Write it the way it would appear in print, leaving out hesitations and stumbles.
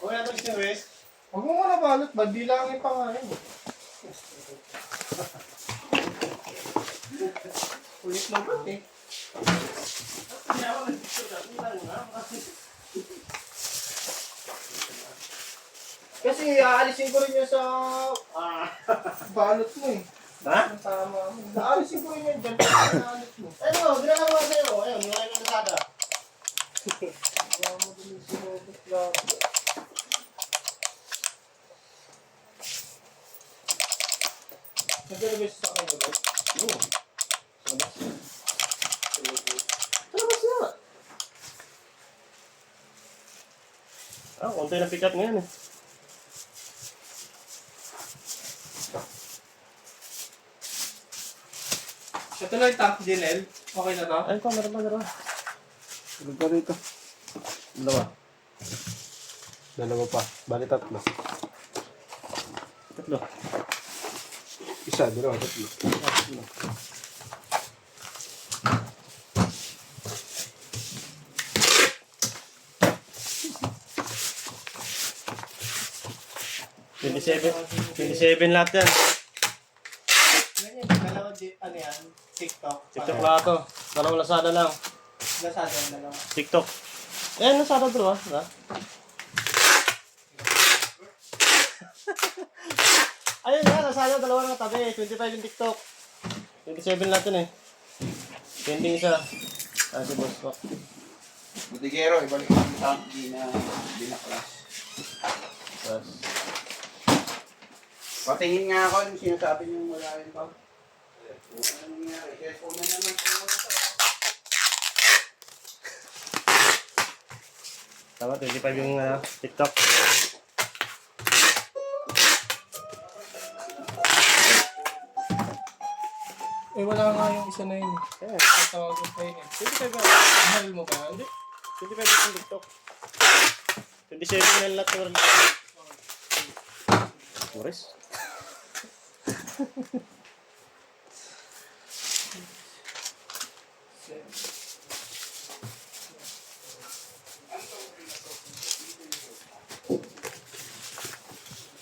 Okay na ito si Wes. Huwag mo nga nabalot, ba't bilangin pa nga yun? Ulit lang ba eh? Kasi aalisin ko rin yun sa balot mo eh. Ha? Ang tama mo. Aalisin ko rin yun dyan sa balot mo. Ano, ginagawa sa'yo. Ayun, nilagay ko na sada. Wala mo din yung sinubot lang. Naglalabas sa akin ba? Oo. Labas na. Konti na pick up ngayon eh. Ito lang yung tank Jinel. Okay na to? Ay, meron. Tulog pa rito. Dalawa pa. Bali tatlo. Tatlo. Isa, dalawa, tatlo. $27 lahat yan. Ganyan, dalawa ano yan? TikTok. TikTok lahat to. Dalawang Lazada lang. Lazada yung dalawa. TikTok. Eh, Lazada dalawa. Ha? Ayun nga, Lazada dalawa na tabi. 25 yung TikTok. 27 lahat yun eh. 20 isa. Si boss ko. Butigero, ibalik mo yung tank, di na class. Tapos, Patingin nga ako yung sinasabi niyo wala rin pa. Ano nangyari? Cellphone na naman sa mga ito. tama, 25 yung TikTok. Eh, wala nga yung isa na yun. Eh, Ang tawag ko pa yun eh. 25 ba? Mahal mo ba? Hindi. 25 yung TikTok. 27 na lahat ng Boris?